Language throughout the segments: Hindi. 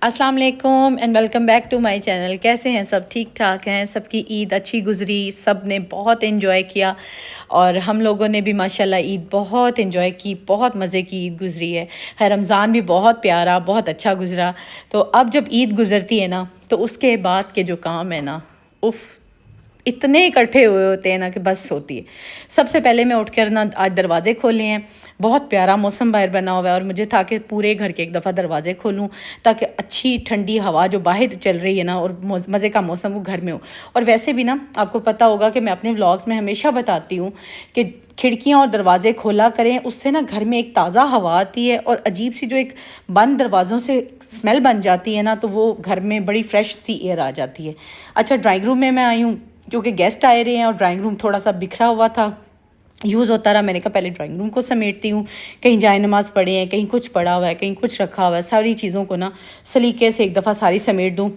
अस्सलाम वालेकुम and welcome back to my channel. कैसे हैं सब? ठीक ठाक हैं? सबकी ईद अच्छी गुजरी, सब ने बहुत एंजॉय किया और हम लोगों ने भी माशाल्लाह ईद बहुत एंजॉय की, बहुत मज़े की ईद गुजरी है। रमज़ान भी बहुत प्यारा, बहुत अच्छा गुजरा। तो अब जब ईद गुजरती है ना, तो उसके बाद के जो काम है ना, उफ़, इतने इकट्ठे हुए होते हैं ना कि बस होती है। सबसे पहले मैं उठकर ना आज दरवाज़े खोले हैं। बहुत प्यारा मौसम बाहर बना हुआ है और मुझे था कि पूरे घर के एक दफ़ा दरवाज़े खोलूं ताकि अच्छी ठंडी हवा जो बाहर चल रही है ना और मज़े का मौसम वो घर में हो। और वैसे भी ना आपको पता होगा कि मैं अपने व्लॉग्स में हमेशा बताती हूँ कि खिड़कियाँ और दरवाज़े खोला करें, उससे ना घर में एक ताज़ा हवा आती है और अजीब सी जो एक बंद दरवाज़ों से स्मेल बन जाती है ना, तो वो घर में बड़ी फ्रेश सी एयर आ जाती है। अच्छा, ड्राइंग रूम में मैं आई हूँ क्योंकि गेस्ट आए रहे हैं और ड्राइंग रूम थोड़ा सा बिखरा हुआ था, यूज़ होता रहा। मैंने कहा पहले ड्राइंग रूम को समेटती हूँ। कहीं जाए नमाज़ पढ़े हैं, कहीं कुछ पड़ा हुआ है, कहीं कुछ रखा हुआ है, सारी चीज़ों को ना सलीके से एक दफ़ा सारी समेट दूँ।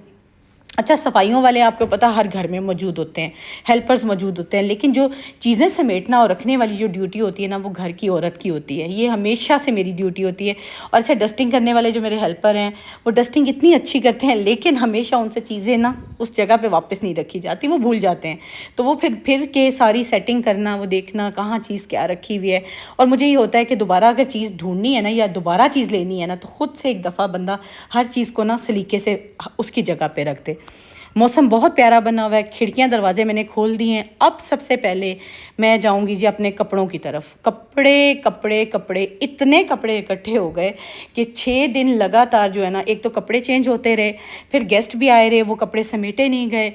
अच्छा, सफाइयों वाले आपको पता हर घर में मौजूद होते हैं, हेल्पर्स मौजूद होते हैं, लेकिन जो चीज़ें समेटना और रखने वाली जो ड्यूटी होती है ना, वो घर की औरत की होती है। ये हमेशा से मेरी ड्यूटी होती है। और अच्छा, डस्टिंग करने वाले जो मेरे हेल्पर हैं, वो डस्टिंग इतनी अच्छी करते हैं, लेकिन हमेशा उनसे चीज़ें ना उस जगह पे वापस नहीं रखी जाती, वो भूल जाते हैं। तो वो फिर के सारी सेटिंग करना, वो देखना कहाँ चीज़ क्या रखी हुई है। और मुझे ये होता है कि दोबारा अगर चीज़ ढूंढनी है ना या दोबारा चीज़ लेनी है ना, तो ख़ुद से एक दफ़ा बंदा हर चीज़ को ना सलीके से उसकी जगह पे रख दे। मौसम बहुत प्यारा बना हुआ है, खिड़कियां दरवाजे मैंने खोल दिए हैं। अब सबसे पहले मैं जाऊंगी जी अपने कपड़ों की तरफ। कपड़े कपड़े कपड़े, इतने कपड़े इकट्ठे हो गए कि 6 दिन लगातार जो है ना, एक तो कपड़े चेंज होते रहे, फिर गेस्ट भी आए रहे, वो कपड़े समेटे नहीं गए।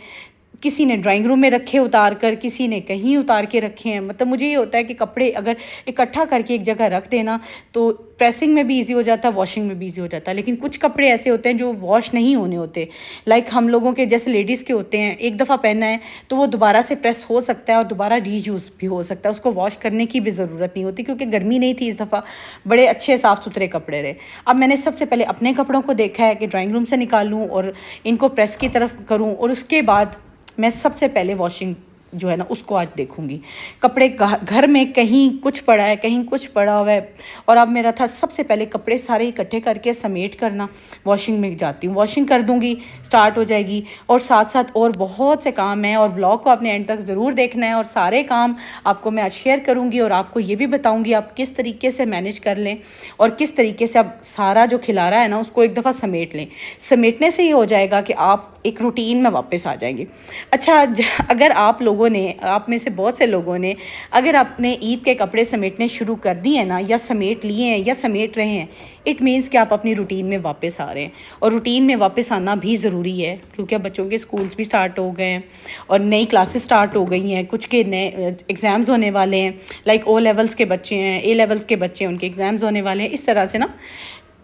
किसी ने ड्राइंग रूम में रखे उतार कर, किसी ने कहीं उतार के रखे हैं। मतलब मुझे ये होता है कि कपड़े अगर इकट्ठा करके एक जगह रख देना तो प्रेसिंग में भी इजी हो जाता है, वॉशिंग में भी इजी हो जाता है। लेकिन कुछ कपड़े ऐसे होते हैं जो वॉश नहीं होने होते, लाइक हम लोगों के जैसे लेडीज़ के होते हैं, एक दफ़ा पहना है तो वो दोबारा से प्रेस हो सकता है और दोबारा रीयूज़ भी हो सकता है, उसको वॉश करने की भी ज़रूरत नहीं होती क्योंकि गर्मी नहीं थी इस दफ़ा, बड़े अच्छे साफ़ सुथरे कपड़े रहे। अब मैंने सबसे पहले अपने कपड़ों को देखा है कि ड्राइंग रूम से निकालूँ और इनको प्रेस की तरफ करूँ, और उसके बाद मैं सबसे पहले वॉशिंग जो है ना उसको आज देखूंगी। कपड़े घर में कहीं कुछ पड़ा है, कहीं कुछ पड़ा हुआ है, और अब मेरा था सबसे पहले कपड़े सारे इकट्ठे करके समेट करना। वॉशिंग में जाती हूँ, वॉशिंग कर दूंगी, स्टार्ट हो जाएगी। और साथ साथ और बहुत से काम हैं और व्लॉग को आपने एंड तक ज़रूर देखना है, और सारे काम आपको मैं आज शेयर करूँगी और आपको ये भी बताऊँगी आप किस तरीके से मैनेज कर लें और किस तरीके से आप सारा जो खिलारा है ना उसको एक दफ़ा समेट लें। समेटने से ही हो जाएगा कि आप एक रूटीन में वापस आ जाएंगे। अच्छा, अगर आप लोगों ने, आप में से बहुत से लोगों ने अगर आपने ईद के कपड़े समेटने शुरू कर दिए हैं ना, या समेट लिए हैं या समेट रहे हैं, इट मीन्स कि आप अपनी रूटीन में वापस आ रहे हैं। और रूटीन में वापस आना भी ज़रूरी है क्योंकि अब बच्चों के स्कूल्स भी स्टार्ट हो गए हैं और नई क्लासेस स्टार्ट हो गई हैं। कुछ के नए एग्ज़ाम्स होने वाले हैं, लाइक ओ लेवल्स के बच्चे हैं, ए लेवल्स के बच्चे हैं, उनके एग्ज़ाम्स होने वाले हैं। इस तरह से ना,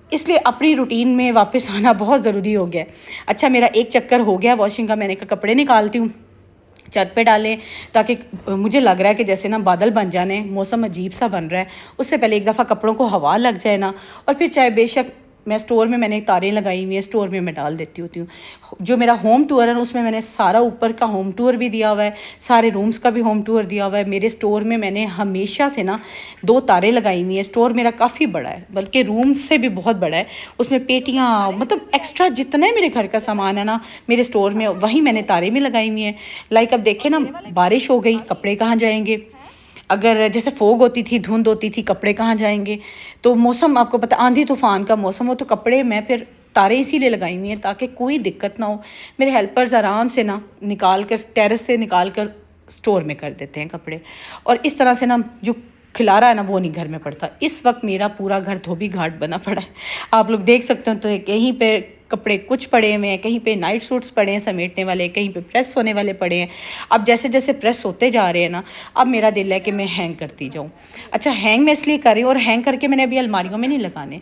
इसलिए अपनी रूटीन में वापस आना बहुत ज़रूरी हो गया है। अच्छा, मेरा एक चक्कर हो गया वॉशिंग का, मैंने कहा कपड़े निकालती हूँ, छत पे डालें, ताकि मुझे लग रहा है कि जैसे ना बादल बन जाने, मौसम अजीब सा बन रहा है, उससे पहले एक दफ़ा कपड़ों को हवा लग जाए ना, और फिर चाहे बेशक मैं स्टोर में मैंने तारें लगाई हुई हैं, स्टोर में मैं डाल देती होती हूँ। जो मेरा होम टूर है उसमें मैंने सारा ऊपर का होम टूर भी दिया हुआ है, सारे रूम्स का भी होम टूर दिया हुआ है। मेरे स्टोर में मैंने हमेशा से ना 2 तारें लगाई हुई हैं। स्टोर मेरा काफ़ी बड़ा है, बल्कि रूम से भी बहुत बड़ा है। उसमें पेटियाँ, मतलब एक्स्ट्रा जितने मेरे घर का सामान है ना मेरे स्टोर में, वहीं मैंने तारें भी लगाई हुई हैं। लाइक अब देखें ना, बारिश हो गई, कपड़े कहाँ जाएंगे? अगर जैसे फोग होती थी, धुंध होती थी, कपड़े कहाँ जाएंगे? तो मौसम आपको पता, आंधी तूफान का मौसम हो तो कपड़े मैं फिर तारे इसीलिए लगाई हुई हैं ताकि कोई दिक्कत ना हो। मेरे हेल्पर्स आराम से ना निकाल कर, टेरेस से निकाल कर स्टोर में कर देते हैं कपड़े, और इस तरह से ना जो खिलारा है ना वो नहीं घर में पड़ता। इस वक्त मेरा पूरा घर धोबी घाट बना पड़ा है, आप लोग देख सकते हो। तो कहीं पे कपड़े कुछ पड़े हुए हैं, कहीं पे नाइट सूट्स पड़े हैं समेटने वाले, कहीं पे प्रेस होने वाले पड़े हैं। अब जैसे जैसे प्रेस होते जा रहे हैं ना, अब मेरा दिल है कि मैं हैंग करती जाऊँ। अच्छा, हैंग मैं इसलिए कर रही हूँ, और हैंग करके मैंने अभी अलमारियों में नहीं लगाने,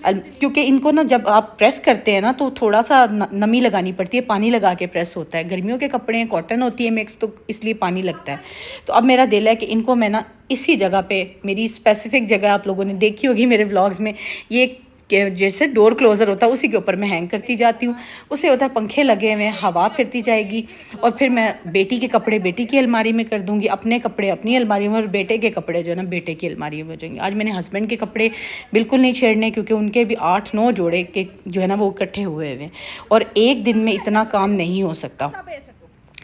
क्योंकि इनको ना जब आप प्रेस करते हैं ना तो थोड़ा सा नमी लगानी पड़ती है, पानी लगा के प्रेस होता है। गर्मियों के कपड़े हैं, कॉटन होती है मिक्स, तो इसलिए पानी लगता है। तो अब मेरा दिल है कि इनको मैं ना इसी जगह पे, मेरी स्पेसिफिक जगह आप लोगों ने देखी होगी मेरे व्लॉग्स में, ये कि जैसे डोर क्लोज़र होता है उसी के ऊपर मैं हैंग करती जाती हूँ। उससे होता है पंखे लगे हुए हैं, हवा फिरती जाएगी और फिर मैं बेटी के कपड़े बेटी की अलमारी में कर दूँगी, अपने कपड़े अपनी अलमारी में और बेटे के कपड़े जो है ना बेटे की अलमारी में हो जाएंगे। आज मैंने हस्बैंड के कपड़े बिल्कुल नहीं छेड़ने क्योंकि उनके भी 8-9 जोड़े के जो है ना वो इकट्ठे हुए हुए हैं और एक दिन में इतना काम नहीं हो सकता।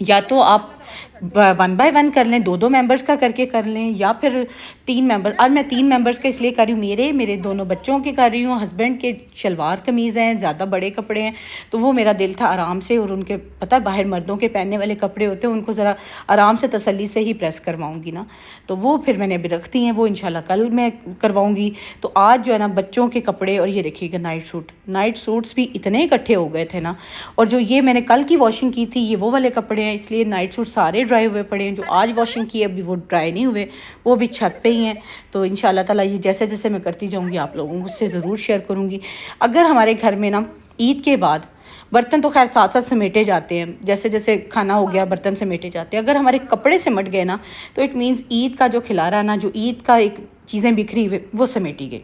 या तो आप 1 बाय 1 कर लें, 2-2 मेंबर्स का करके कर लें या फिर 3 मेंबर। आज मैं 3 मेंबर्स का इसलिए कर रही हूँ, मेरे दोनों बच्चों के कर रही हूँ, हस्बैंड के शलवार कमीज़ हैं, ज़्यादा बड़े कपड़े हैं, तो वो मेरा दिल था आराम से, और उनके पता है बाहर मर्दों के पहनने वाले कपड़े होते हैं, उनको ज़रा आराम से तसल्ली से ही प्रेस करवाऊँगी ना, तो वो फिर मैंने अभी रख दी हैं, वो इंशाल्लाह कल मैं करवाऊँगी। तो आज जो है ना बच्चों के कपड़े, और ये देखिएगा नाइट सूट्स भी इतने इकट्ठे हो गए थे ना, और जो ये मैंने कल की वॉशिंग की थी ये वो वाले कपड़े हैं, इसलिए नाइट सूट सारे ड्राई हुए पड़े हैं। जो आज वॉशिंग की अभी वो ड्राई नहीं हुए, वो भी छत पे ही हैं। तो इंशाल्लाह ताला ये जैसे जैसे मैं करती जाऊँगी आप लोगों से ज़रूर शेयर करूँगी। अगर हमारे घर में ना ईद के बाद बर्तन तो खैर साथ साथ समेटे जाते हैं, जैसे जैसे खाना हो गया बर्तन समेटे जाते हैं, अगर हमारे कपड़े सिमट गए ना तो इट मीन्स ईद का जो खिलारा ना, जो ईद का एक चीज़ें बिखरी हुई वो समेटी गई।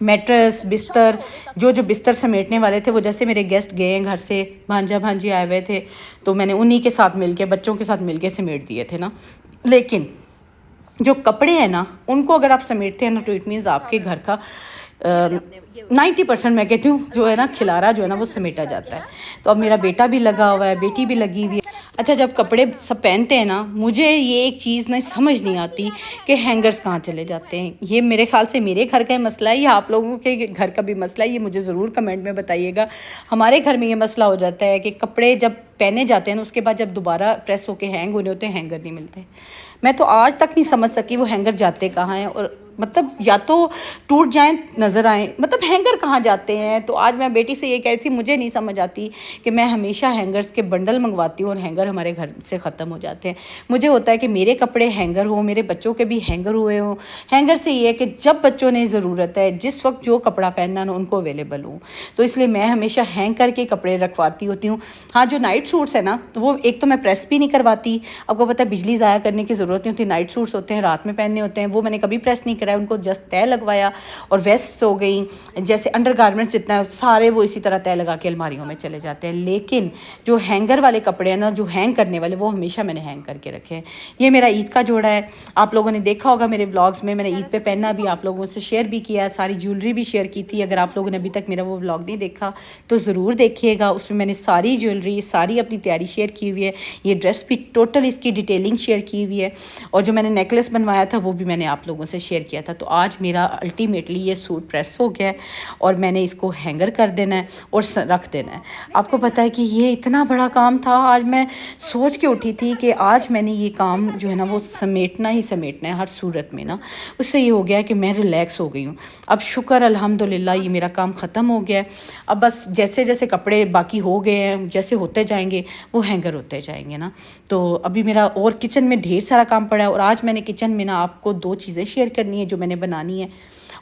मैट्रेस, बिस्तर, जो बिस्तर समेटने वाले थे वो, जैसे मेरे गेस्ट गए हैं घर से, भांजा भांजी आए हुए थे, तो मैंने उन्हीं के साथ मिलके बच्चों के साथ मिलके समेट दिए थे ना। लेकिन जो कपड़े हैं ना उनको अगर आप समेटते हैं ना तो इट मीन्स आपके घर का 90% मैं कहती हूँ जो है ना खिलारा जो है ना वो समेटा जाता है। तो अब मेरा बेटा भी लगा हुआ है, बेटी भी लगी हुई है। अच्छा, जब कपड़े सब पहनते हैं ना, मुझे ये एक चीज़ ना समझ नहीं आती कि हैंगर्स कहाँ चले जाते हैं। ये मेरे ख्याल से मेरे घर का ही मसला है या आप लोगों के घर का भी मसला है, ये मुझे ज़रूर कमेंट में बताइएगा। हमारे घर में ये मसला हो जाता है कि कपड़े जब पहने जाते हैं ना उसके बाद जब दोबारा प्रेस होके हैंग होने होते हैं, हैंगर नहीं मिलते। मैं तो आज तक नहीं समझ सकी वो हैंगर जाते कहाँ हैं, और मतलब या तो टूट जाएं नज़र आएँ, मतलब हैंगर कहाँ जाते हैं। तो आज मैं बेटी से ये कह रही थी मुझे नहीं समझ आती कि मैं हमेशा हैंगर्स के बंडल मंगवाती हूँ और हैंगर हमारे घर से ख़त्म हो जाते हैं। मुझे होता है कि मेरे कपड़े हैंगर हो, मेरे बच्चों के भी हैंगर हुए हों। हैंगर से ये है कि जब बच्चों ने ज़रूरत है, जिस वक्त जो कपड़ा पहनना ना उनको अवेलेबल हो, तो इसलिए मैं हमेशा हैंग करके कपड़े रखवाती होती हूँ। हाँ, जो नाइट सूट्स है ना तो वो एक तो मैं प्रेस भी नहीं करवाती, आपको पता है बिजली ज़ाया करने की ज़रूरत नहीं होती। नाइट सूट्स होते हैं रात में पहनने होते हैं, वो मैंने कभी प्रेस नहीं कराया, उनको जस्ट तय लगवाया। और वेस्ट हो गई, जैसे अंडरगारमेंट्स जितना सारे वो इसी तरह तय लगा के अलमारियों में चले जाते हैं। लेकिन जो हैंगर वाले कपड़े हैं ना, जो हैंग करने वाले, वो हमेशा मैंने हैंग करके रखे हैं। ये मेरा ईद का जोड़ा है, आप लोगों ने देखा होगा मेरे व्लॉग्स में, मैंने ईद पे पहना भी आप लोगों से शेयर भी किया, सारी ज्वेलरी भी शेयर की थी। अगर आप लोगों ने अभी तक मेरा वो व्लॉग नहीं देखा तो ज़रूर देखिएगा, उसमें मैंने सारी ज्वेलरी, सारी अपनी तैयारी शेयर की हुई है। ये ड्रेस भी टोटल इसकी डिटेलिंग शेयर की हुई है, और जो मैंने नेकलेस बनवाया था वो भी मैंने आप लोगों से शेयर किया था। तो आज मेरा अल्टीमेटली ये सूट प्रेस हो गया है और मैंने इसको हैंगर कर देना है और रख देना है। आपको पता है कि ये इतना बड़ा काम था, आज मैं सोच के उठी थी कि आज मैंने ये काम जो है ना वो समेटना ही समेटना है हर सूरत में ना। उससे ये हो गया कि मैं रिलैक्स हो गई हूँ। अब शुक्र अल्हम्दुलिल्लाह ये मेरा काम ख़त्म हो गया है। अब बस जैसे जैसे कपड़े बाकी हो गए हैं, जैसे होते जाएंगे वो हैंगर होते जाएंगे ना। तो अभी मेरा और किचन में ढेर सारा काम पड़ा है, और आज मैंने किचन में ना आपको 2 चीज़ें शेयर करनी है जो मैंने बनानी है।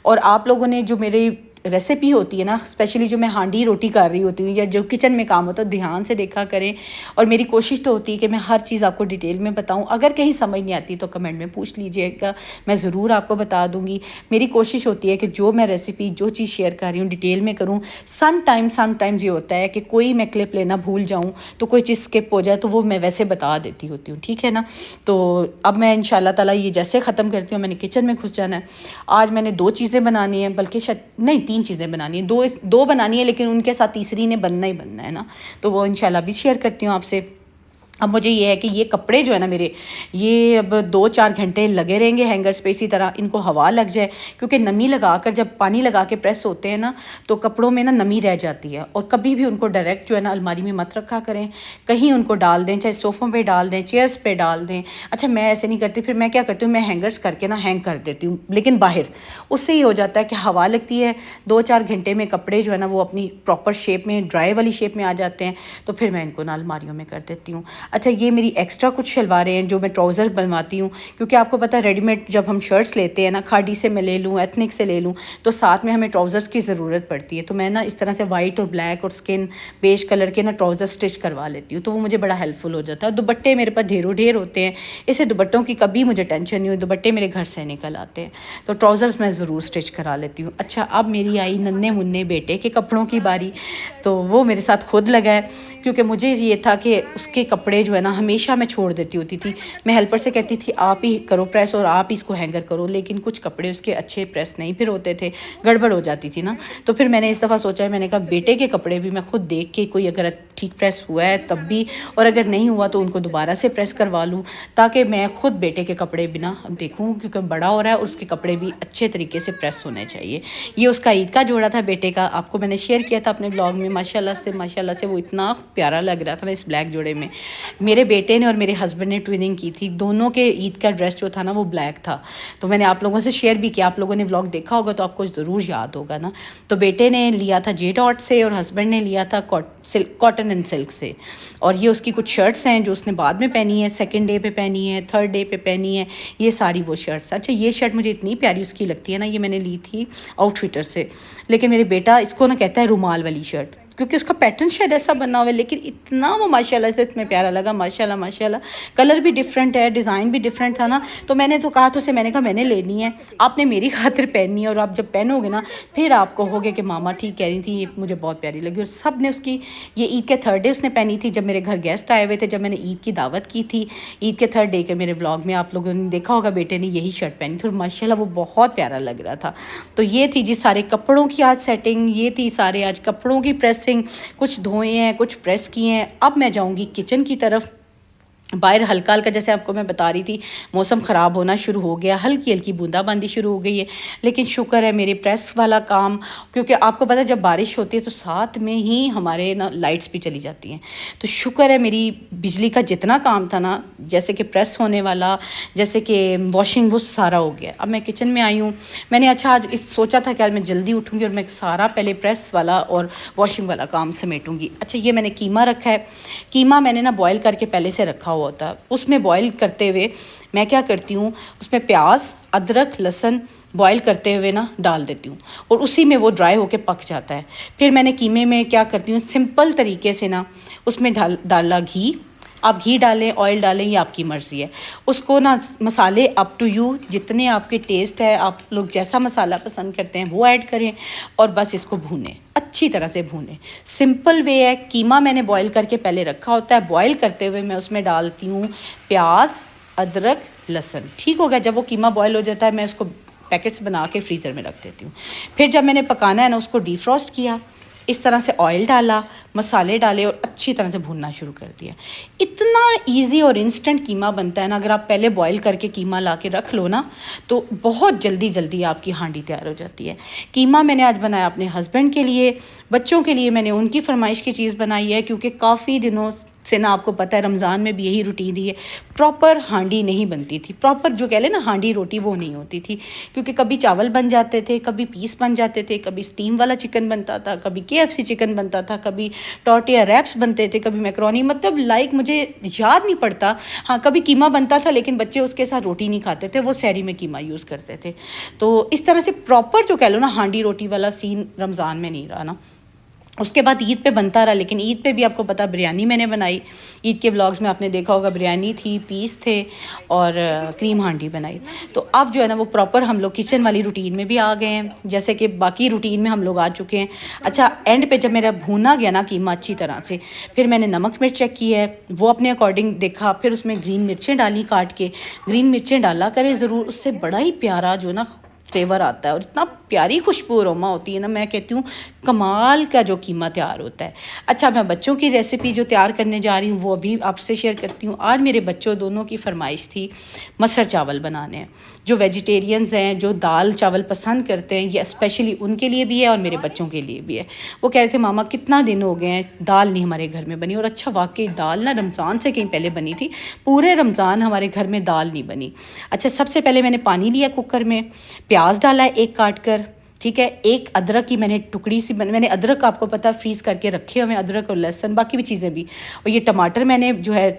और आप लोगों ने जो मेरी रेसिपी होती है ना, स्पेशली जो मैं हांडी रोटी कर रही होती हूँ या जो किचन में काम होता है, ध्यान से देखा करें। और मेरी कोशिश तो होती है कि मैं हर चीज़ आपको डिटेल में बताऊँ। अगर कहीं समझ नहीं आती तो कमेंट में पूछ लीजिएगा, मैं ज़रूर आपको बता दूँगी। मेरी कोशिश होती है कि जो मैं रेसिपी, जो चीज़ शेयर कर रही हूँ डिटेल में करूँ। समटाइम्स ये होता है कि कोई मैं क्लिप लेना भूल जाऊँ, तो कोई चीज़ स्किप हो जाए तो वो मैं वैसे बता देती होती हूँ, ठीक है ना। तो अब मैं इंशाल्लाह ताला ये जैसे ख़त्म करती हूँ, मैंने किचन में घुस जाना है। आज मैंने 2 चीज़ें बनानी है, बल्कि शायद नहीं 3 चीज़ें बनानी है, दो बनानी है, लेकिन उनके साथ तीसरी ने बनना ही बनना है ना। तो वो इंशाल्लाह भी शेयर करती हूँ आपसे। अब मुझे ये है कि ये कपड़े जो है ना मेरे, ये अब 2-4 घंटे लगे रहेंगे हैंगर्स पे, इसी तरह इनको हवा लग जाए, क्योंकि नमी लगा कर जब पानी लगा के प्रेस होते हैं ना तो कपड़ों में ना नमी रह जाती है। और कभी भी उनको डायरेक्ट जो है ना अलमारी में मत रखा करें, कहीं उनको डाल दें, चाहे सोफ़ों पे डाल दें, चेयर्स पे डाल दें। अच्छा, मैं ऐसे नहीं करती, फिर मैं क्या करती हूँ, मैं हैंगर्स करके ना हैंग कर देती हूँ, लेकिन बाहर। उससे ये हो जाता है कि हवा लगती है, 2-4 घंटे में कपड़े जो है ना वो अपनी प्रॉपर शेप में, ड्राई वाली शेप में आ जाते हैं। तो फिर मैं इनको ना अलमारियों में कर देती हूँ। अच्छा, ये मेरी एक्स्ट्रा कुछ शलवारें हैं जो मैं ट्राउज़र बनवाती हूँ, क्योंकि आपको पता है रेडीमेड जब हम शर्ट्स लेते हैं ना, खादी से मैं ले लूँ, एथनिक से ले लूँ, तो साथ में हमें ट्राउज़र्स की ज़रूरत पड़ती है। तो मैं ना इस तरह से वाइट और ब्लैक और स्किन बेज कलर के ना ट्राउज़र स्टिच करवा लेती हूँ, तो वो मुझे बड़ा हेल्पफुल हो जाता है। दुपट्टे मेरे पास ढेरों ढेर होते हैं, इससे दुपट्टों की कभी मुझे टेंशन नहीं हुई, दुपट्टे मेरे घर से निकल आते हैं, तो ट्राउज़र्स मैं ज़रूर स्टिच करा लेती हूँ। अच्छा, अब मेरी आई नन्हे मुन्ने बेटे के कपड़ों की बारी, तो वो मेरे साथ खुद लगा है, क्योंकि मुझे ये था कि उसके कपड़े जो है ना हमेशा मैं छोड़ देती होती थी। मैं हेल्पर से कहती थी आप ही करो प्रेस और आप ही इसको हैंगर करो, लेकिन कुछ कपड़े उसके अच्छे प्रेस नहीं फिर होते थे, गड़बड़ हो जाती थी ना। तो फिर मैंने इस दफ़ा सोचा है, मैंने कहा बेटे के कपड़े भी मैं खुद देख के, कोई अगर ठीक प्रेस हुआ है तब भी, और अगर नहीं हुआ तो उनको दोबारा से प्रेस करवा लूँ, ताकि मैं खुद बेटे के कपड़े भी ना देखूँ, क्योंकि बड़ा हो रहा है, उसके कपड़े भी अच्छे तरीके से प्रेस होने चाहिए। ये उसका ईद का जोड़ा था बेटे का, आपको मैंने शेयर किया था अपने ब्लॉग में। माशाल्लाह से वो इतना प्यारा लग रहा था ना इस ब्लैक जोड़े में। मेरे बेटे ने और मेरे हस्बैंड ने ट्विनिंग की थी, दोनों के ईद का ड्रेस जो था ना वो ब्लैक था, तो मैंने आप लोगों से शेयर भी किया। आप लोगों ने व्लॉग देखा होगा तो आपको ज़रूर याद होगा ना। तो बेटे ने लिया था जे डॉट से और हस्बैंड ने लिया था कॉटन एंड सिल्क से। और ये उसकी कुछ शर्ट्स हैं जो उसने बाद में पहनी है, सेकंड डे पे पहनी है, थर्ड डे पे पहनी है, ये सारी वो शर्ट्स। अच्छा, ये शर्ट मुझे इतनी प्यारी उसकी लगती है ना, ये मैंने ली थी आउटफिटर से, लेकिन मेरे बेटा इसको ना कहता है रुमाल वाली शर्ट, क्योंकि उसका पैटर्न शायद ऐसा बना हुआ है, लेकिन इतना वो माशाल्लाह से इसमें प्यारा लगा। माशाल्लाह कलर भी डिफरेंट है, डिज़ाइन भी डिफरेंट था ना, तो मैंने तो कहा, तो उसे मैंने कहा मैंने लेनी है, आपने मेरी खातिर पहननी है, और आप जब पहनोगे ना फिर आप कहोगे कि मामा ठीक कह रही थी, ये मुझे बहुत प्यारी लगी। और सब ने उसकी, ये ईद के थर्ड डे उसने पहनी थी, जब मेरे घर गेस्ट आए हुए थे, जब मैंने ईद की दावत की थी, ईद के थर्ड डे के मेरे व्लॉग में आप लोगों ने देखा होगा, बेटे ने यही शर्ट पहनी थी और माशाल्लाह वो बहुत प्यारा लग रहा था। तो ये थी जी सारे कपड़ों की आज सेटिंग, ये थी सारे आज कपड़ों की प्रेसिंग, कुछ धोए हैं, कुछ प्रेस किए हैं। अब मैं जाऊंगी किचन की तरफ। बाहर हल्का हल्का, जैसे आपको मैं बता रही थी, मौसम ख़राब होना शुरू हो गया, हल्की हल्की बूंदाबांदी शुरू हो गई है, लेकिन शुक्र है मेरे प्रेस वाला काम, क्योंकि आपको पता है जब बारिश होती है तो साथ में ही हमारे ना लाइट्स भी चली जाती हैं। तो शुक्र है मेरी बिजली का जितना काम था ना, जैसे कि प्रेस होने वाला, जैसे कि वॉशिंग, वो सारा हो गया। अब मैं किचन में आई हूँ, मैंने अच्छा आज सोचा था कि आज मैं जल्दी उठूँगी और मैं सारा पहले प्रेस वाला और वॉशिंग वाला काम समेटूँगी। अच्छा, ये मैंने कीमा रखा है, कीमा मैंने ना बॉयल करके पहले से रखा होता है। उसमें बॉईल करते हुए मैं क्या करती हूँ, उसमें प्याज, अदरक, लहसुन बॉईल करते हुए ना डाल देती हूँ, और उसी में वो ड्राई होके पक जाता है। फिर मैंने कीमे में क्या करती हूँ, सिंपल तरीके से ना उसमें डाला घी। आप घी डालें, ऑयल डालें, ये आपकी मर्ज़ी है। उसको ना मसाले अप टू यू, जितने आपके टेस्ट है, आप लोग जैसा मसाला पसंद करते हैं वो ऐड करें, और बस इसको भूनें, अच्छी तरह से भूनें। सिंपल वे है। कीमा मैंने बॉईल करके पहले रखा होता है, बॉईल करते हुए मैं उसमें डालती हूँ प्याज, अदरक, लहसुन। ठीक हो गया, जब वो कीमा बॉईल हो जाता है मैं उसको पैकेट्स बना के फ्रीज़र में रख देती हूँ। फिर जब मैंने पकाना है ना, उसको डीफ्रॉस्ट किया, इस तरह से ऑयल डाला, मसाले डाले और अच्छी तरह से भूनना शुरू कर दिया। इतना इजी और इंस्टेंट कीमा बनता है ना, अगर आप पहले बॉईल करके कीमा ला के रख लो ना, तो बहुत जल्दी आपकी हांडी तैयार हो जाती है। कीमा मैंने आज बनाया अपने हस्बैंड के लिए, बच्चों के लिए मैंने उनकी फरमाइश की चीज़ बनाई है, क्योंकि काफ़ी दिनों से ना, आपको पता है रमज़ान में भी यही रूटीन रही है, प्रॉपर हांडी नहीं बनती थी, प्रॉपर जो कह लें ना हांडी रोटी, वो नहीं होती थी, क्योंकि कभी चावल बन जाते थे, कभी पीस बन जाते थे, कभी स्टीम वाला चिकन बनता था, कभी KFC चिकन बनता था, कभी टॉर्टिया रैप्स बनते थे, कभी मैक्रोनी, मतलब लाइक मुझे याद नहीं पड़ता। हाँ, कभी कीमा बनता था, लेकिन बच्चे उसके साथ रोटी नहीं खाते थे, वो सहरी में कीमा यूज़ करते थे। तो इस तरह से प्रॉपर जो कह लो ना हांडी रोटी वाला सीन रमज़ान में नहीं रहा ना। उसके बाद ईद पे बनता रहा, लेकिन ईद पे भी आपको पता बिरयानी मैंने बनाई। ईद के व्लॉग्स में आपने देखा होगा, बिरयानी थी, पीस थे और क्रीम हांडी बनाई। तो अब जो है ना वो प्रॉपर हम लोग किचन वाली रूटीन में भी आ गए हैं, जैसे कि बाकी रूटीन में हम लोग आ चुके हैं। अच्छा, एंड पे जब मेरा भूना गया ना कीमा अच्छी तरह से, फिर मैंने नमक मिर्च चेक की है, वो अपने अकॉर्डिंग देखा, फिर उसमें ग्रीन मिर्चें डाली काट के। ग्रीन मिर्चें डाला करें ज़रूर, उससे बड़ा ही प्यारा जो ना फ्लेवर आता है और इतना प्यारी खुशबू अरोमा होती है ना, मैं कहती हूँ कमाल का जो कीमा तैयार होता है। अच्छा, मैं बच्चों की रेसिपी जो तैयार करने जा रही हूँ वो अभी आपसे शेयर करती हूँ। आज मेरे बच्चों दोनों की फरमाइश थी मसर चावल बनाने हैं। जो वेजिटेरियंस हैं, जो दाल चावल पसंद करते हैं, ये स्पेशली उनके लिए भी है और मेरे बच्चों के लिए भी है। वो कह रहे थे मामा कितना दिन हो गए हैं दाल नहीं हमारे घर में बनी। और अच्छा, वाकई दाल ना रमज़ान से कहीं पहले बनी थी, पूरे रमज़ान हमारे घर में दाल नहीं बनी। अच्छा, सबसे पहले मैंने पानी लिया कुकर में, प्याज डाला है एक काट कर, ठीक है, एक अदरक की मैंने टुकड़ी सी मैंने अदरक आपको पता फ्रीज़ करके रखे हुए हैं, अदरक और लहसुन, बाकी भी चीज़ें भी। और ये टमाटर मैंने जो है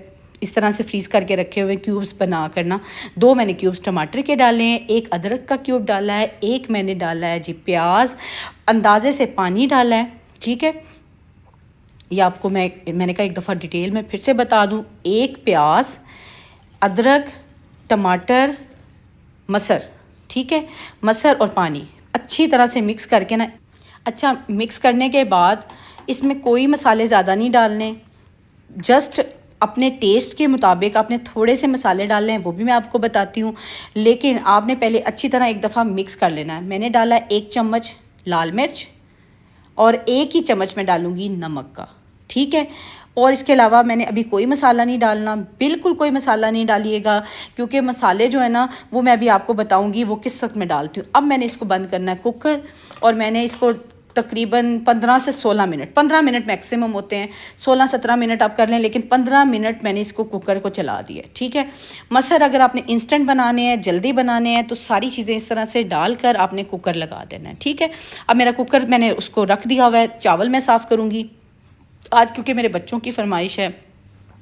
इस तरह से फ्रीज़ करके रखे हुए क्यूब्स बना करना। 2 मैंने क्यूब्स टमाटर के डाले हैं, 1 अदरक का क्यूब डाला है, 1 मैंने डाला है जी प्याज, अंदाजे से पानी डाला है, ठीक है। ये आपको मैंने कहा एक दफ़ा डिटेल में फिर से बता दूँ। 1 प्याज, अदरक, टमाटर, मसर, ठीक है, मसर और पानी अच्छी तरह से मिक्स करके ना, अच्छा मिक्स करने के बाद इसमें कोई मसाले ज़्यादा नहीं डालने, जस्ट अपने टेस्ट के मुताबिक आपने थोड़े से मसाले डालने हैं, वो भी मैं आपको बताती हूँ। लेकिन आपने पहले अच्छी तरह एक दफ़ा मिक्स कर लेना है। मैंने डाला 1 चम्मच लाल मिर्च और 1 ही चम्मच मैं डालूँगी नमक का, ठीक है। और इसके अलावा मैंने अभी कोई मसाला नहीं डालना, बिल्कुल कोई मसाला नहीं डालिएगा, क्योंकि मसाले जो है ना वो मैं अभी आपको बताऊंगी वो किस वक्त मैं डालती हूँ। अब मैंने इसको बंद करना है कुकर, और मैंने इसको तकरीबन 15 से 16 मिनट, 15 मिनट मैक्सिमम होते हैं, 16-17 मिनट आप कर लें, लेकिन 15 मिनट मैंने इसको कुकर को चला दिया, ठीक है। मसर अगर आपने इंस्टेंट बनाने हैं, जल्दी बनाने हैं, तो सारी चीज़ें इस तरह से डालकर आपने कुकर लगा देना है, ठीक है। अब मेरा कुकर मैंने उसको रख दिया हुआ है। चावल मैं साफ़ करूँगी आज, क्योंकि मेरे बच्चों की फरमाइश है,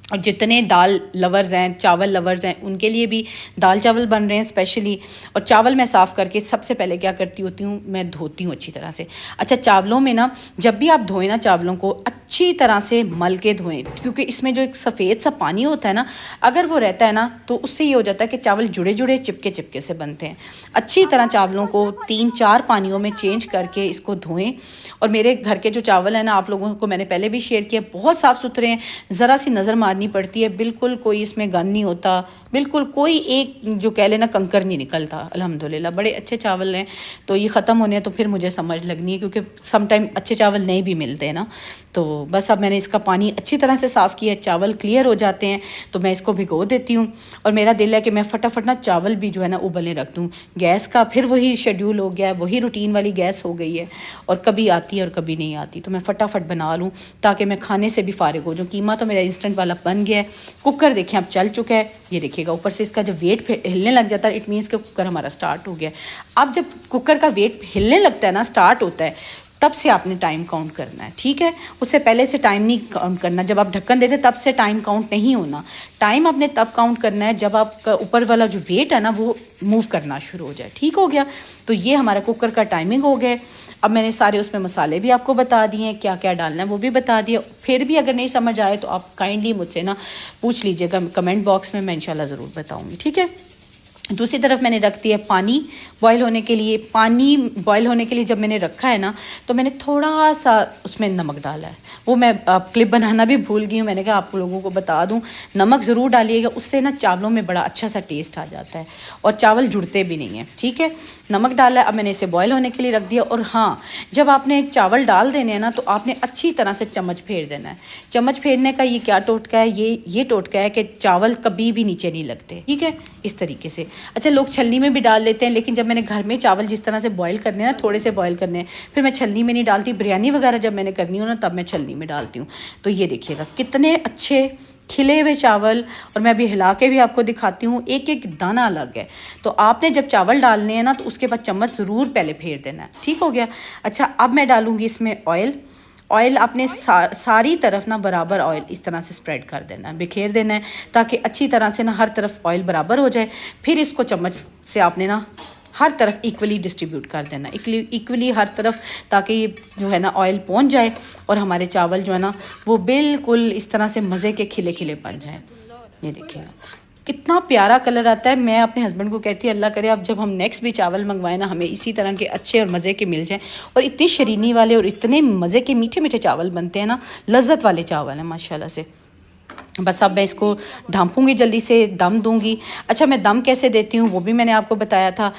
और जितने दाल लवर्स हैं, चावल लवर्स हैं, उनके लिए भी दाल चावल बन रहे हैं स्पेशली। और चावल मैं साफ़ करके सबसे पहले क्या करती होती हूँ, मैं धोती हूँ अच्छी तरह से। अच्छा, चावलों में ना जब भी आप धोएं ना चावलों को अच्छी तरह से मल के धोएं, क्योंकि इसमें जो एक सफ़ेद सा पानी होता है ना, अगर वो रहता है ना तो उससे ये हो जाता है कि चावल जुड़े जुड़े चिपके चिपके से बनते हैं। अच्छी तरह चावलों को 3-4 पानियों में चेंज करके इसको धोएं। और मेरे घर के जो चावल हैं ना, आप लोगों को मैंने पहले भी शेयर किया, बहुत साफ़ सुथरे हैं, ज़रा सी नज़र मारनी पड़ती है, बिल्कुल कोई इसमें गंद नहीं होता, बिल्कुल कोई एक जो कह लेना कंकर नहीं निकलता। अल्हम्दुलिल्लाह बड़े अच्छे चावल हैं। तो ये ख़त्म होने हैं तो फिर मुझे समझ लगनी है, क्योंकि सम टाइम अच्छे चावल नहीं भी मिलते हैं ना। तो बस अब मैंने इसका पानी अच्छी तरह से साफ़ किया, चावल क्लियर हो जाते हैं तो मैं इसको भिगो देती हूँ। और मेरा दिल है कि मैं फटाफट ना चावल भी जो है ना उबलने रख दूँ। गैस का फिर वही शेड्यूल हो गया है, वही रूटीन वाली गैस हो गई है, और कभी आती है और कभी नहीं आती। तो मैं फटाफट बना लूँ ताकि मैं खाने से भी फारिग हो जाऊँ। कीमा तो मेरा इंस्टेंट वाला बन गया है। कुकर देखें अब चल चुका है, ये देखिएगा ऊपर से इसका जब वेट हिलने लग जाता है, इट मीन्स कि कुकर हमारा स्टार्ट हो गया। अब जब कुकर का वेट हिलने लगता है ना, स्टार्ट होता है, तब से आपने टाइम काउंट करना है, ठीक है। उससे पहले से टाइम नहीं काउंट करना। जब आप ढक्कन देते तब से टाइम काउंट नहीं होना। टाइम आपने तब काउंट करना है जब आपका ऊपर वाला जो वेट है ना वो मूव करना शुरू हो जाए, ठीक हो गया। तो ये हमारा कुकर का टाइमिंग हो गया। अब मैंने सारे उसमें मसाले भी आपको बता दिए हैं, क्या क्या डालना है वो भी बता दिए। फिर भी अगर नहीं समझ आए तो आप काइंडली मुझसे ना पूछ लीजिएगा कमेंट बॉक्स में, मैं इंशाल्लाह ज़रूर बताऊँगी, ठीक है। दूसरी तरफ मैंने रख दिया पानी बॉईल होने के लिए। पानी बॉईल होने के लिए जब मैंने रखा है ना, तो मैंने थोड़ा सा उसमें नमक डाला है। वो मैं क्लिप बनाना भी भूल गई हूँ, मैंने कहा आप लोगों को बता दूँ, नमक ज़रूर डालिएगा, उससे ना चावलों में बड़ा अच्छा सा टेस्ट आ जाता है और चावल जुड़ते भी नहीं हैं, ठीक है। नमक डाला है। अब मैंने इसे बॉईल होने के लिए रख दिया। और हाँ, जब आपने चावल डाल देने हैं ना, तो आपने अच्छी तरह से चम्मच फेर देना है। चम्मच फेरने का ये क्या टोटका है, ये टोटका है कि चावल कभी भी नीचे नहीं लगते, ठीक है, इस तरीके से। अच्छा, लोग छलनी में भी डाल लेते हैं, लेकिन जब मैंने घर में चावल जिस तरह से बॉईल करने हैं ना, थोड़े से बॉईल करने हैं, फिर मैं छलनी में नहीं डालती। बिरयानी वगैरह जब मैंने करनी हो ना, तब मैं छलनी में डालती हूँ। तो ये देखिएगा कितने अच्छे खिले हुए चावल, और मैं अभी हिला के भी आपको दिखाती हूँ, एक एक दाना अलग है। तो आपने जब चावल डालने हैं ना, तो उसके बाद चम्मच ज़रूर पहले फेर देना है, ठीक हो गया। अच्छा, अब मैं डालूँगी इसमें ऑयल। ऑयल आपने सारी तरफ ना बराबर ऑयल इस तरह से स्प्रेड कर देना है, बिखेर देना है, ताकि अच्छी तरह से ना हर तरफ ऑयल बराबर हो जाए। फिर इसको चम्मच से आपने ना हर तरफ इक्वली डिस्ट्रीब्यूट कर देना, इक्वली हर तरफ, ताकि ये जो है ना ऑयल पहुंच जाए और हमारे चावल जो है ना वो बिल्कुल इस तरह से मज़े के खिले खिले बन जाए। ये देखिए कितना प्यारा कलर आता है। मैं अपने हस्बैंड को कहती है अल्लाह करे अब जब हम नेक्स्ट भी चावल मंगवाए ना, हमें इसी तरह के अच्छे और मज़े के मिल जाएं। और इतनी शरीनी वाले और इतने मज़े के मीठे मीठे चावल बनते हैं ना, लज्जत वाले चावल हैं माशाल्लाह से। बस अब मैं इसको ढांपूंगी, जल्दी से दम दूंगी। अच्छा, मैं दम कैसे देती हूँ वो भी मैंने आपको बताया था।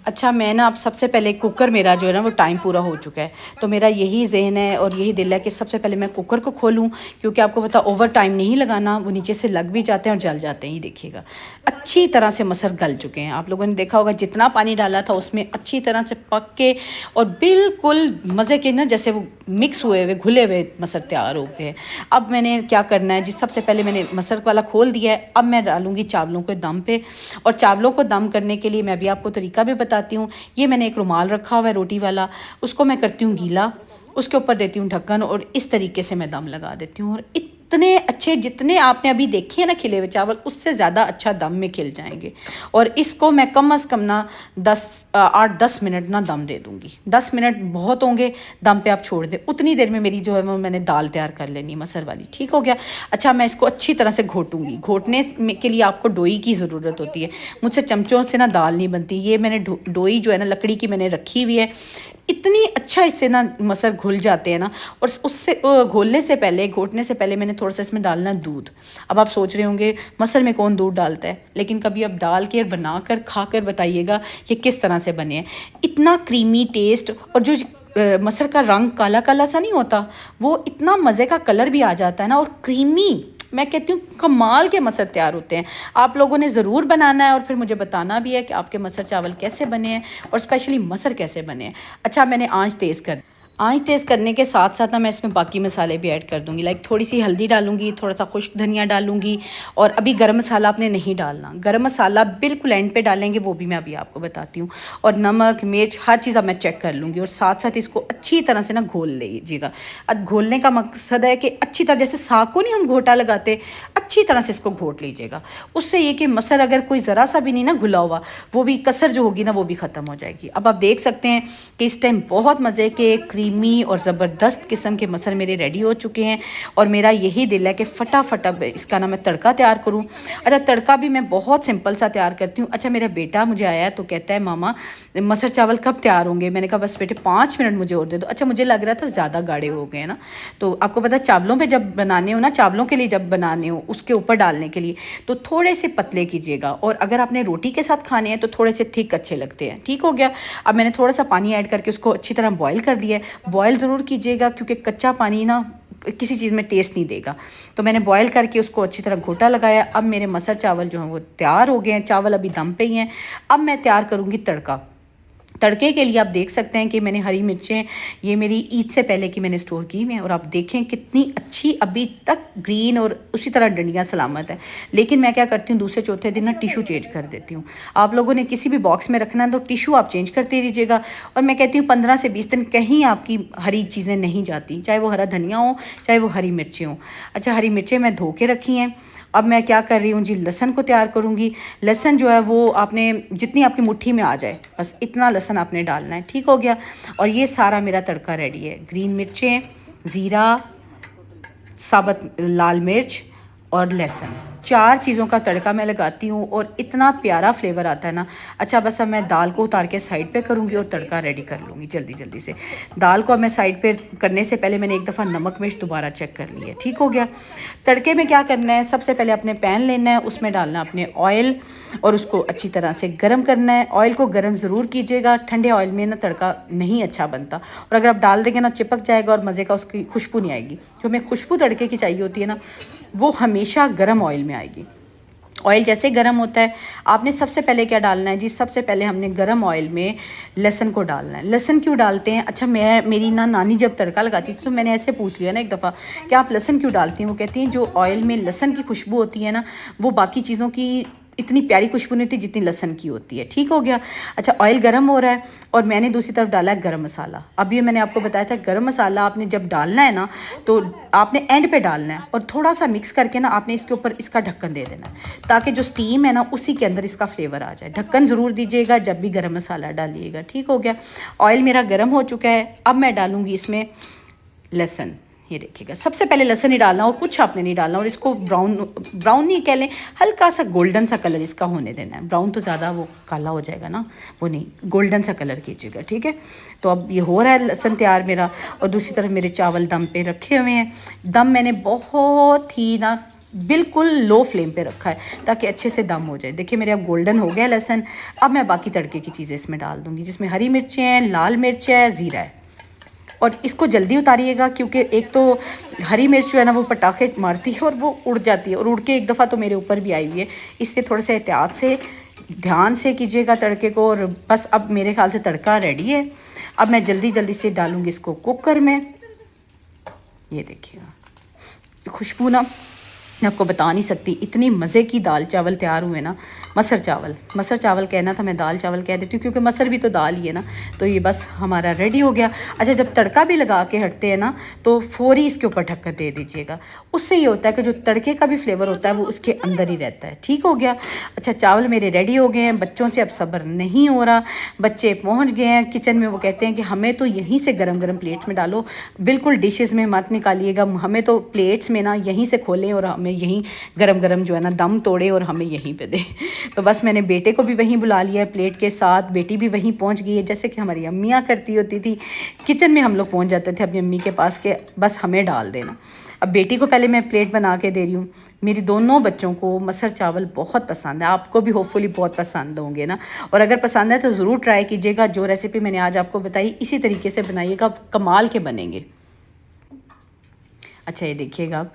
अच्छा, मैं ना अब सबसे पहले कुकर मेरा जो है ना वो टाइम पूरा हो चुका है, तो मेरा यही ज़हन है और यही दिल है कि सबसे पहले मैं कुकर को खोलूं, क्योंकि आपको पता ओवर टाइम नहीं लगाना, वो नीचे से लग भी जाते हैं और जल जाते हैं। ये देखिएगा अच्छी तरह से मसर गल चुके हैं। आप लोगों ने देखा होगा जितना पानी डाला था उसमें अच्छी तरह से पक के और बिल्कुल मज़े के ना जैसे वो मिक्स हुए हुए घुले हुए मसर तैयार हो गए। अब मैंने क्या करना है जी, सबसे पहले मैंने मसर वाला खोल दिया है। अब मैं डालूँगी चावलों को दम पे, और चावलों को दम करने के लिए मैं भी आपको तरीका भी बताती हूँ। ये मैंने एक रुमाल रखा हुआ है रोटी वाला, उसको मैं करती हूँ गीला, उसके ऊपर देती हूँ ढक्कन और इस तरीके से मैं दम लगा देती हूँ। और इतने अच्छे, जितने आपने अभी देखे हैं ना खिले हुए चावल, उससे ज़्यादा अच्छा दम में खिल जाएंगे। और इसको मैं कम अज़ कम ना 8-10 मिनट ना दम दे दूँगी। 10 मिनट बहुत होंगे, दम पे आप छोड़ दें। उतनी देर में मेरी जो है वो मैंने दाल तैयार कर लेनी है मसर वाली। ठीक हो गया। अच्छा, मैं इसको अच्छी तरह से घोटूंगी। घोटने के लिए आपको डोई की ज़रूरत होती है। मुझसे चमचों से ना दाल नहीं बनती। ये मैंने डोई जो है ना लकड़ी की मैंने रखी हुई है। इतनी अच्छा इससे ना मसर घुल जाते हैं ना। और उससे घोलने से पहले, घोटने से पहले मैंने थोड़ा सा इसमें डालना दूध। अब आप सोच रहे होंगे मसर में कौन दूध डालता है, लेकिन कभी आप डाल के बना कर खा कर बताइएगा कि किस तरह से बने हैं। इतना क्रीमी टेस्ट, और जो मसर का रंग काला काला सा नहीं होता, वो इतना मज़े का कलर भी आ जाता है ना, और क्रीमी। मैं कहती हूँ कमाल के मसर तैयार होते हैं। आप लोगों ने ज़रूर बनाना है और फिर मुझे बताना भी है कि आपके मसर चावल कैसे बने हैं और स्पेशली मसर कैसे बने हैं। अच्छा, मैंने आंच तेज़ करने के साथ साथ ना मैं इसमें बाकी मसाले भी ऐड कर दूँगी। लाइक थोड़ी सी हल्दी डालूँगी, थोड़ा सा खुश्क धनिया डालूँगी, और अभी गरम मसाला आपने नहीं डालना। गरम मसाला बिल्कुल एंड पे डालेंगे, वो भी मैं अभी आपको बताती हूँ। और नमक मिर्च हर चीज़ अब मैं चेक कर लूँगी, और साथ साथ इसको अच्छी तरह से ना घोल लीजिएगा। अब घोलने का मकसद है कि अच्छी तरह, जैसे साग को नहीं हम घोटा लगाते, अच्छी तरह से इसको घोट लीजिएगा। उससे ये कि मसर अगर कोई ज़रा सा भी नहीं ना घुला हुआ, वो भी कसर जो होगी ना वो भी ख़त्म हो जाएगी। अब आप देख सकते हैं कि इस टाइम बहुत मज़े के क्रीमी और ज़बरदस्त किस्म के मसर मेरे रेडी हो चुके हैं। और मेरा यही दिल है कि फटाफट अब इसका ना मैं तड़का तैयार करूं। अच्छा, तड़का भी मैं बहुत सिंपल सा तैयार करती हूँ। अच्छा, मेरा बेटा मुझे आया तो कहता है मामा मसर चावल कब तैयार होंगे। मैंने कहा बस बेटे 5 मिनट मुझे और दे दो। अच्छा, मुझे लग रहा था ज़्यादा गाढ़े हो गए ना, तो आपको पता है चावलों पर जब बनाने हो ना, चावलों के लिए जब बनाने हो उसके ऊपर डालने के लिए तो थोड़े से पतले कीजिएगा, और अगर आपने रोटी के साथ खाने हैं तो थोड़े से थिक अच्छे लगते हैं। ठीक हो गया। अब मैंने थोड़ा सा पानी ऐड करके उसको अच्छी तरह बॉयल कर लिया है। बॉयल ज़रूर कीजिएगा क्योंकि कच्चा पानी ना किसी चीज़ में टेस्ट नहीं देगा। तो मैंने बॉयल करके उसको अच्छी तरह घोटा लगाया। अब मेरे मसर चावल जो हैं वो तैयार हो गए हैं। चावल अभी दम पे ही हैं। अब मैं तैयार करूँगी तड़का। तड़के के लिए आप देख सकते हैं कि मैंने हरी मिर्चें, ये मेरी ईद से पहले की मैंने स्टोर की हुई हैं, और आप देखें कितनी अच्छी अभी तक ग्रीन और उसी तरह डंडियाँ सलामत है। लेकिन मैं क्या करती हूँ, दूसरे चौथे दिन ना टिशू चेंज कर देती हूँ। आप लोगों ने किसी भी बॉक्स में रखना है तो टिशू आप चेंज करते रहिएगा। और मैं कहती हूँ 15 से 20 दिन कहीं आपकी हरी चीज़ें नहीं जाती, चाहे वो हरा धनिया हो, चाहे वो हरी मिर्चें हों। अच्छा, हरी मिर्चें मैं धो के रखी हैं। अब मैं क्या कर रही हूँ जी, लहसन को तैयार करूँगी। लहसन जो है वो आपने जितनी आपकी मुट्ठी में आ जाए बस इतना लहसन आपने डालना है। ठीक हो गया। और ये सारा मेरा तड़का रेडी है। ग्रीन मिर्चें, ज़ीरा, साबुत लाल मिर्च और लहसुन, 4 चीज़ों का तड़का मैं लगाती हूँ और इतना प्यारा फ्लेवर आता है ना। अच्छा, बस अब मैं दाल को उतार के साइड पे करूँगी और तड़का रेडी कर लूँगी जल्दी जल्दी से। दाल को अब मैं साइड पे करने से पहले मैंने एक दफ़ा नमक मिर्च दोबारा चेक कर लिया। ठीक हो गया। तड़के में क्या करना है, सबसे पहले अपने पैन लेना है, उसमें डालना है अपने ऑयल और उसको अच्छी तरह से गर्म करना है। ऑयल को गर्म ज़रूर कीजिएगा, ठंडे ऑयल में ना तड़का नहीं अच्छा बनता, और अगर आप डाल देंगे ना चिपक जाएगा और मज़े का उसकी खुशबू नहीं आएगी। जो हमें खुशबू तड़के की चाहिए होती है ना, वो हमेशा गर्म ऑयल में आएगी। ऑयल जैसे गर्म होता है, आपने सबसे पहले क्या डालना है जी, सबसे पहले हमने गर्म ऑयल में लहसुन को डालना है। लहसुन क्यों डालते हैं? अच्छा, मेरी नानी जब तड़का लगाती थी तो मैंने ऐसे पूछ लिया ना एक दफ़ा कि आप लहसुन क्यों डालती हैं। वो कहती हैं जो ऑयल में लहसुन की खुशबू होती है ना, वो बाकी चीज़ों की इतनी प्यारी खुशबू नहीं होती जितनी लहसुन की होती है। ठीक हो गया। अच्छा, ऑयल गर्म हो रहा है और मैंने दूसरी तरफ डाला है गरम मसाला। अब ये मैंने आपको बताया था, गरम मसाला आपने जब डालना है ना तो आपने एंड पे डालना है, और थोड़ा सा मिक्स करके ना आपने इसके ऊपर इसका ढक्कन दे देना है ताकि जो स्टीम है ना उसी के अंदर इसका फ्लेवर आ जाए। ढक्कन ज़रूर दीजिएगा जब भी गरम मसाला डालिएगा। ठीक हो गया। ऑयल मेरा गर्म हो चुका है। अब मैं डालूँगी इसमें लहसुन। ये देखिएगा, सबसे पहले लहसुन ही डालना और कुछ आपने नहीं डालना, और इसको ब्राउन नहीं कह लें, हल्का सा गोल्डन सा कलर इसका होने देना है। ब्राउन तो ज़्यादा वो काला हो जाएगा ना, वो नहीं, गोल्डन सा कलर कीजिएगा। ठीक है। तो अब ये हो रहा है लहसुन तैयार मेरा, और दूसरी तरफ मेरे चावल दम पे रखे हुए हैं। दम मैंने बहुत ही ना बिल्कुल लो फ्लेम पे रखा है ताकि अच्छे से दम हो जाए। देखिए मेरे अब गोल्डन हो गया लहसुन। अब मैं बाकी तड़के की चीज़ें इसमें डाल दूँगी, जिसमें हरी मिर्चें हैं, लाल मिर्च है, ज़ीरा है। और इसको जल्दी उतारिएगा क्योंकि एक तो हरी मिर्च जो है ना वो पटाखे मारती है और वो उड़ जाती है, और उड़ के एक दफ़ा तो मेरे ऊपर भी आई हुई है। इससे थोड़े से एहतियात से ध्यान से कीजिएगा तड़के को। और बस अब मेरे ख्याल से तड़का रेडी है। अब मैं जल्दी जल्दी से डालूँगी इसको कुकर में। ये देखिएगा खुशबू ना मैं आपको बता नहीं सकती, इतनी मज़े की दाल चावल तैयार हुए ना। मसर चावल कहना था, मैं दाल चावल कह देती हूँ क्योंकि मसर भी तो दाल ही है ना। तो ये बस हमारा रेडी हो गया। अच्छा, जब तड़का भी लगा के हटते हैं ना तो फ़ौरी इसके ऊपर ढक्कन दे दीजिएगा। उससे ये होता है कि जो तड़के का भी फ्लेवर होता है वो उसके अंदर ही रहता है। ठीक हो गया। अच्छा, चावल मेरे रेडी हो गए हैं। बच्चों से अब सब्र नहीं हो रहा, बच्चे पहुँच गए हैं किचन में। वो कहते हैं कि हमें तो यहीं से गरम गरम प्लेट्स में डालो, बिल्कुल डिशेज़ में मत निकालिएगा, हमें तो प्लेट्स में ना यहीं से खोलें और हमें यहीं गरम गरम जो है ना दम तोड़े और हमें यहीं पे दे। तो बस मैंने बेटे को भी वहीं बुला लिया है प्लेट के साथ, बेटी भी वहीं पहुंच गई है। जैसे कि हमारी अम्मियाँ करती होती थी, किचन में हम लोग पहुंच जाते थे अपनी अम्मी के पास के बस हमें डाल देना। अब बेटी को पहले मैं प्लेट बना के दे रही हूँ। मेरी दोनों बच्चों को मसर चावल बहुत पसंद है, आपको भी होपफुली बहुत पसंद होंगे ना। और अगर पसंद है तो ज़रूर ट्राई कीजिएगा। जो रेसिपी मैंने आज आपको बताई इसी तरीके से बनाइएगा, कमाल के बनेंगे। अच्छा, ये देखिएगा आप।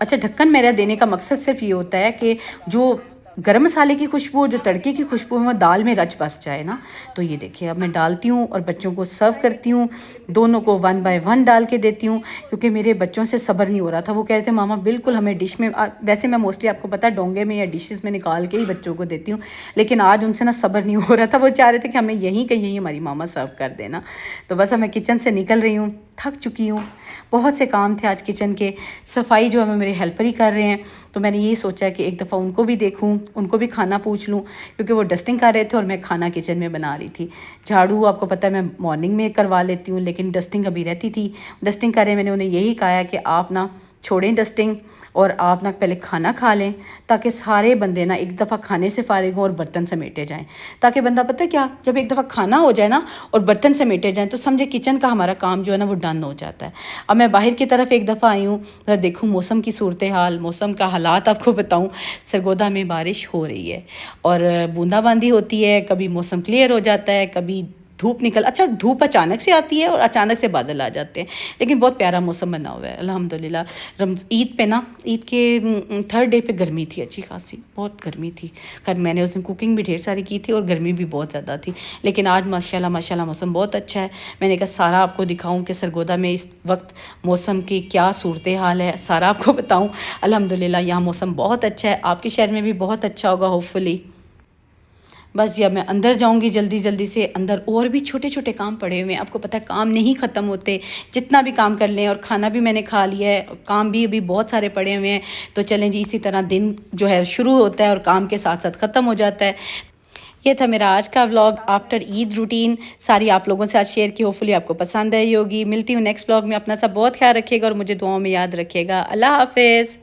अच्छा, ढक्कन मेरा देने का मकसद सिर्फ ये होता है कि जो गरम मसाले की खुशबू, जो तड़के की खुशबू है वो दाल में रच बस जाए ना। तो ये देखिए अब मैं डालती हूँ और बच्चों को सर्व करती हूँ। दोनों को 1 बाय 1 डाल के देती हूँ क्योंकि मेरे बच्चों से सब्र नहीं हो रहा था। वो कह रहे थे मामा बिल्कुल हमें डिश में, वैसे मैं मोस्टली आपको पता है डोंगे में या डिशेस में निकाल के ही बच्चों को देती हूँ, लेकिन आज उनसे ना सब्र नहीं हो रहा था। वो चाह रहे थे कि हमें यहीं कहीं यहीं हमारी मामा सर्व कर देना। तो बस अब मैं किचन से निकल रही हूँ, थक चुकी हूँ। बहुत से काम थे आज किचन के। सफाई जो है मेरे हेल्पर ही कर रहे हैं, तो मैंने यही सोचा कि एक दफ़ा उनको भी देखूं, उनको भी खाना पूछ लूं, क्योंकि वो डस्टिंग कर रहे थे और मैं खाना किचन में बना रही थी। झाड़ू आपको पता है मैं मॉर्निंग में करवा लेती हूँ, लेकिन डस्टिंग अभी रहती थी। डस्टिंग कर रहे, मैंने उन्हें यही कहा है कि आप ना छोड़ें डस्टिंग और आप ना पहले खाना खा लें, ताकि सारे बंदे ना एक दफ़ा खाने से फारिग हों और बर्तन समेटे जाएं। ताकि बंदा पता है क्या, जब एक दफ़ा खाना हो जाए ना और बर्तन समेटे जाएं तो समझे किचन का हमारा काम जो है ना वो डन हो जाता है। अब मैं बाहर की तरफ एक दफ़ा आई हूँ, देखूँ मौसम की सूरत हाल, मौसम का हालात आपको बताऊँ। सरगोदा में बारिश हो रही है और बूंदाबांदी होती है, कभी मौसम क्लियर हो जाता है, कभी धूप अच्छा धूप अचानक से आती है और अचानक से बादल आ जाते हैं, लेकिन बहुत प्यारा मौसम बना हुआ है अल्हम्दुलिल्लाह। ईद पे ना, ईद के 3rd डे पे गर्मी थी अच्छी खासी, बहुत गर्मी थी। खैर मैंने उस दिन कुकिंग भी ढेर सारी की थी और गर्मी भी बहुत ज़्यादा थी, लेकिन आज माशाल्लाह मौसम बहुत अच्छा है। मैंने कहा सारा आपको दिखाऊं कि सरगोदा में इस वक्त मौसम की क्या सूरत हाल है, सारा आपको बताऊँ। अल्हम्दुलिल्लाह यहाँ मौसम बहुत अच्छा है, आपके शहर में भी बहुत अच्छा होगा होपफुली। बस जब मैं अंदर जाऊंगी जल्दी जल्दी से, अंदर और भी छोटे छोटे काम पड़े हुए हैं। आपको पता है काम नहीं ख़त्म होते, जितना भी काम कर लें। और खाना भी मैंने खा लिया है, काम भी अभी बहुत सारे पड़े हुए हैं। तो चलें जी, इसी तरह दिन जो है शुरू होता है और काम के साथ साथ ख़त्म हो जाता है। ये था मेरा आज का व्लॉग आफ्टर ईद रूटीन, सारी आप लोगों से आज शेयर की। होपफुली आपको पसंद आई होगी। मिलती हूँ नेक्स्ट व्लॉग में। अपना सब बहुत ख्याल रखिएगा और मुझे दुआओं में याद रखिएगा। अल्लाह हाफिज़।